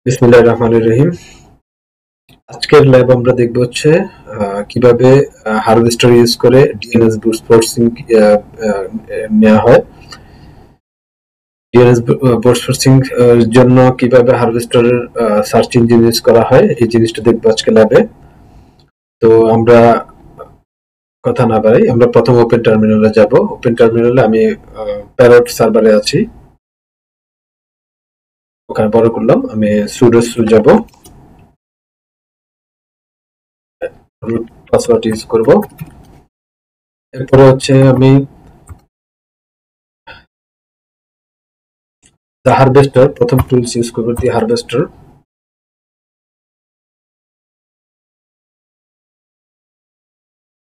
বিসমিল্লাহির রহমানির রহিম। আজকের ল্যাব আমরা দেখব হচ্ছে কিভাবে হারভেস্টার ইউজ করে ডিএনএস বুস্ট ফোর্সিং নেওয়া হয়। ডিএনএস বুস্ট ফোর্সিং জন্য কিভাবে হারভেস্টারের সার্চ ইঞ্জিন ইউজ করা হয় এই জিনিসটা দেখব আজকে ল্যাবে। তো আমরা কথা না বাড়াই, আমরা প্রথম ওপেন টার্মিনালে যাব। ওপেন টার্মিনালে আমি প্যারট সার্ভারে আছি, ওখানে বড় করলাম। আমি সুডো যাব, রুট পাসওয়ার্ড ইউজ করব। এরপরে হচ্ছে আমি the harvester প্রথম টুলস ইউজ করব, the harvester.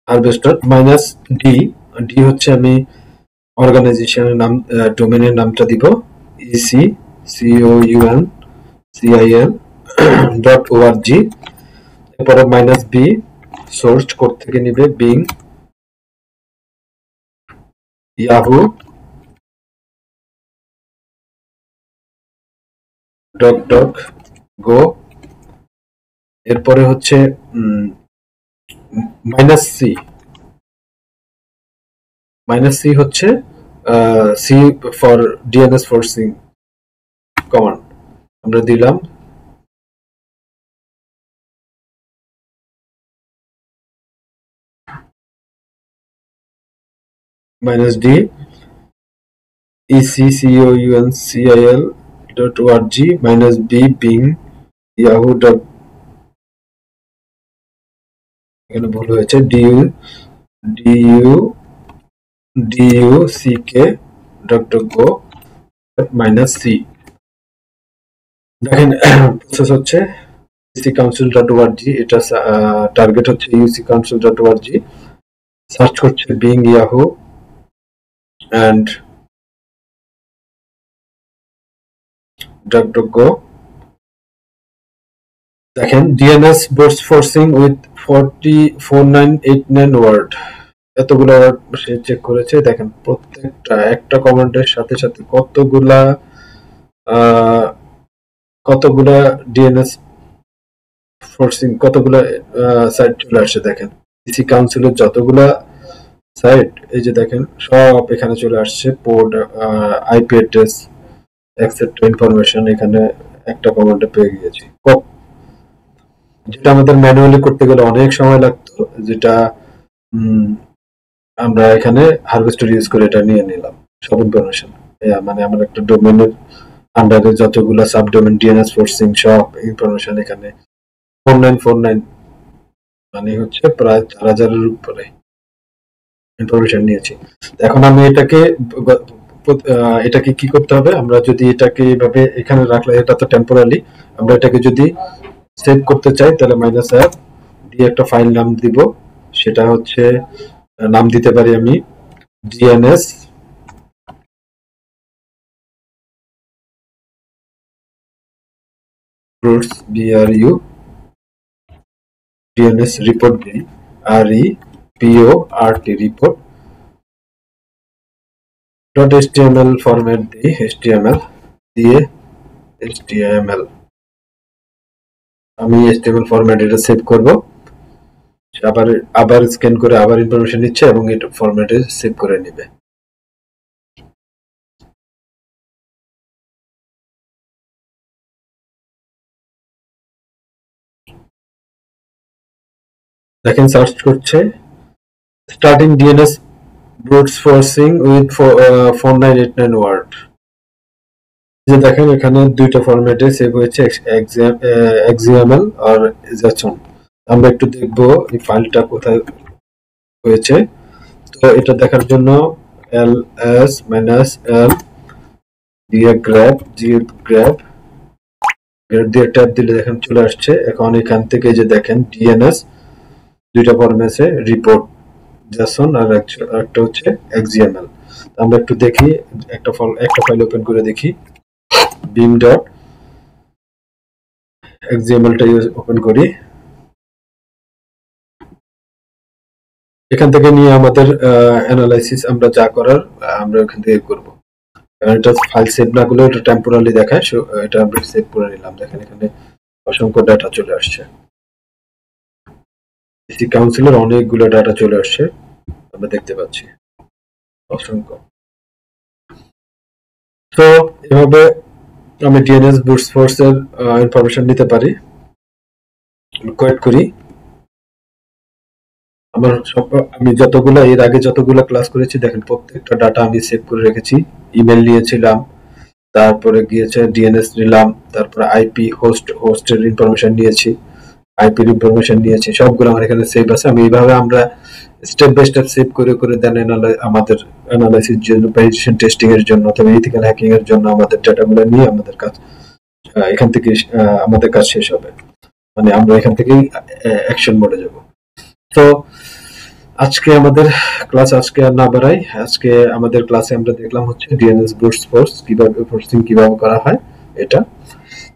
Harvester minus D, D হচ্ছে আমি অর্গানাইজেশনের নাম, ডোমেনের নামটা দিব, ইসি সিওইউএন সিআইএন .org। এরপরে মাইনাস বি, সোর্স কোড থেকে নিবে, বিং ইয়াহু গো। এরপরে হচ্ছে মাইনাস সি, মাইনাস সি হচ্ছে C for DNS forcing command আমরা দিলাম। Minus D ECCOUNCIL.org minus B Bing Yahoo. এখানে ভুল হয়েছে, DUCK.go minus C। দেখেন প্রসেস হচ্ছে uccouncil.org, এটা টার্গেট হচ্ছে uccouncil.org, সার্চ করছে Bing Yahoo and DuckDuckGo। দেখেন DNS brute forcing with 4989 word, এতগুলো ওয়ার্ড সে চেক করেছে। দেখেন প্রত্যেকটা একটা কমান্ডের সাথে সাথে কতগুলা ডিএনএস ফোর্সিং, কতগুলা সাইট চলে আসছে। দেখেন ইসি কাউন্সিলের যতগুলা সাইট, এই যে দেখেন সব এখানে চলে আসছে। Port, IP address, etcetera information এখানে একটা কমান্ডে পেয়ে গিয়েছি, যেটা আমাদের ম্যানুয়ালি করতে গেলে অনেক সময় লাগতো, যেটা আমরা এখানে হারভেস্টার ইউজ করে এটা নিয়ে নিলাম সব ইনফরমেশন। মানে আমার একটা ডোমেনের আন্ডারে যতগুলো সাবডোমেন ডিএনএস ফোর্সিং সব ইনফরমেশন এখানে 4949 মানে হচ্ছে প্রায় 4000-এর উপরে ইনফরমেশন নিয়েছি। এখন আমি এটাকে কি করতে হবে, আমরা যদি এটাকে এভাবে এখানে রাখলে, এটা তো টেম্পোরারি, আমরা এটাকে যদি সেভ করতে চাই তাহলে মাইনাস অ্যাপ দিয়ে একটা ফাইল নাম দিব, সেটা হচ্ছে নাম দিতে পারি আমি DNS roots BRU DNS report দিই, REPORT রিপোর্ট .html ফরম্যাট দিই, HTML দিয়ে HTML আমি HTML ফরম্যাট এটা সেভ করব। আবার স্ক্যান করে আবার ইনফরমেশন নিচ্ছে এবং এটা ফরম্যাটে সেভ করে নেবে। দেখেন সার্চ করছে starting DNS brute forcing with 4989 word. যে দেখেন এখানে দুইটা ফরম্যাটে সেভ হয়েছে, XML আর JSON। আমরা একটু দেখব এই ফাইলটা কোথায় হয়েছে। তো এটা দেখার জন্য ls-l দিয়ে গ্র্যাব দিয়ে ট্যাব দিলে দেখেন চলে আসছে। এখন এখান থেকে যে দেখেন ডিএনএস দুইটা ফরম্যাটে, রিপোর্ট JSON আর একটা হচ্ছে XML। আমরা একটু দেখি, একটা ফাইল ওপেন করে দেখি, beam.xml-টা ওপেন করি। এখান থেকে নিয়ে আমাদের অ্যানালাইসিস আমরা যা করার আমরা ওখান থেকে করব। এটা ফাইল সেভ না করলে এটা টেম্পোরারি দেখায়, এটা আমরা সেভ করে নিলাম। দেখেন এখানে অসংখ্য ডাটা চলে আসছে, সিটি কাউন্সিলের অনেকগুলো ডাটা চলে আসছে, আমরা দেখতে পাচ্ছি অসংখ্য। তো এভাবে আমি ডিএনএস বুটস ফোর্স এর ইনফরমেশন নিতে পারি। কোয়েট করি, আমি যতগুলো এর আগে যতগুলো ক্লাস করেছি দেখেন প্রত্যেকটা ডাটা আমি সেভ করে রেখেছি। ইমেল নিয়েছিলাম, তারপরে গিয়েছে ডিএনএস নিলাম, তারপরে আইপি হোস্টের ইনফরমেশন নিয়েছি, আইপির ইনফরমেশন নিয়েছি, সবগুলো আমার এখানে সেভ আছে। আমি এইভাবে আমরা স্টেপ বাই স্টেপ সেভ করে করে দেন আমাদের অ্যানালাইসিস জন্য, পেনিট্রেশন টেস্টিং এর জন্য অথবা ইথিক্যাল হ্যাকিং এর জন্য আমাদের ডাটাগুলো নিয়ে আমাদের কাজ এখান থেকে আমাদের কাজ শেষ হবে, মানে আমরা এখান থেকেই অ্যাকশন মোডে যাব। তো আজকে আমাদের ক্লাস আজকে আর না বাড়াই, আজকে আমাদের ক্লাসে আমরা দেখলাম হচ্ছে ডিএনএস বুটস ফোর্স কিভাবে ফোর্সিং কিভাবে করা হয় এটা।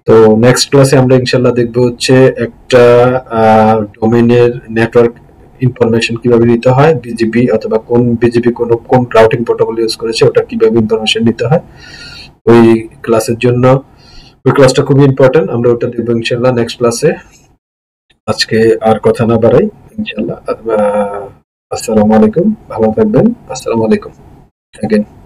তো নেক্সট ক্লাসে আমরা ইনশাআল্লাহ দেখব হচ্ছে একটা ডোমেইনের নেটওয়ার্ক ইনফরমেশন কিভাবে নিতে হয়, বিজিপি অথবা কোন বিজিপি কোন রাউটিং প্রোটোকল ইউজ করেছে ওটা কিভাবে ইনফরমেশন নিতে হয়। ওই ক্লাসের জন্য ওই ক্লাসটা খুবই ইম্পর্টেন্ট, আমরা ওটা দেখবো ইনশাআল্লাহ নেক্সট ক্লাসে। আজকে আর কথা না বাড়াই, ইনশাআল্লাহ আসসালামু আলাইকুম, ভালো থাকবেন, আসসালামু আলাইকুম। Again.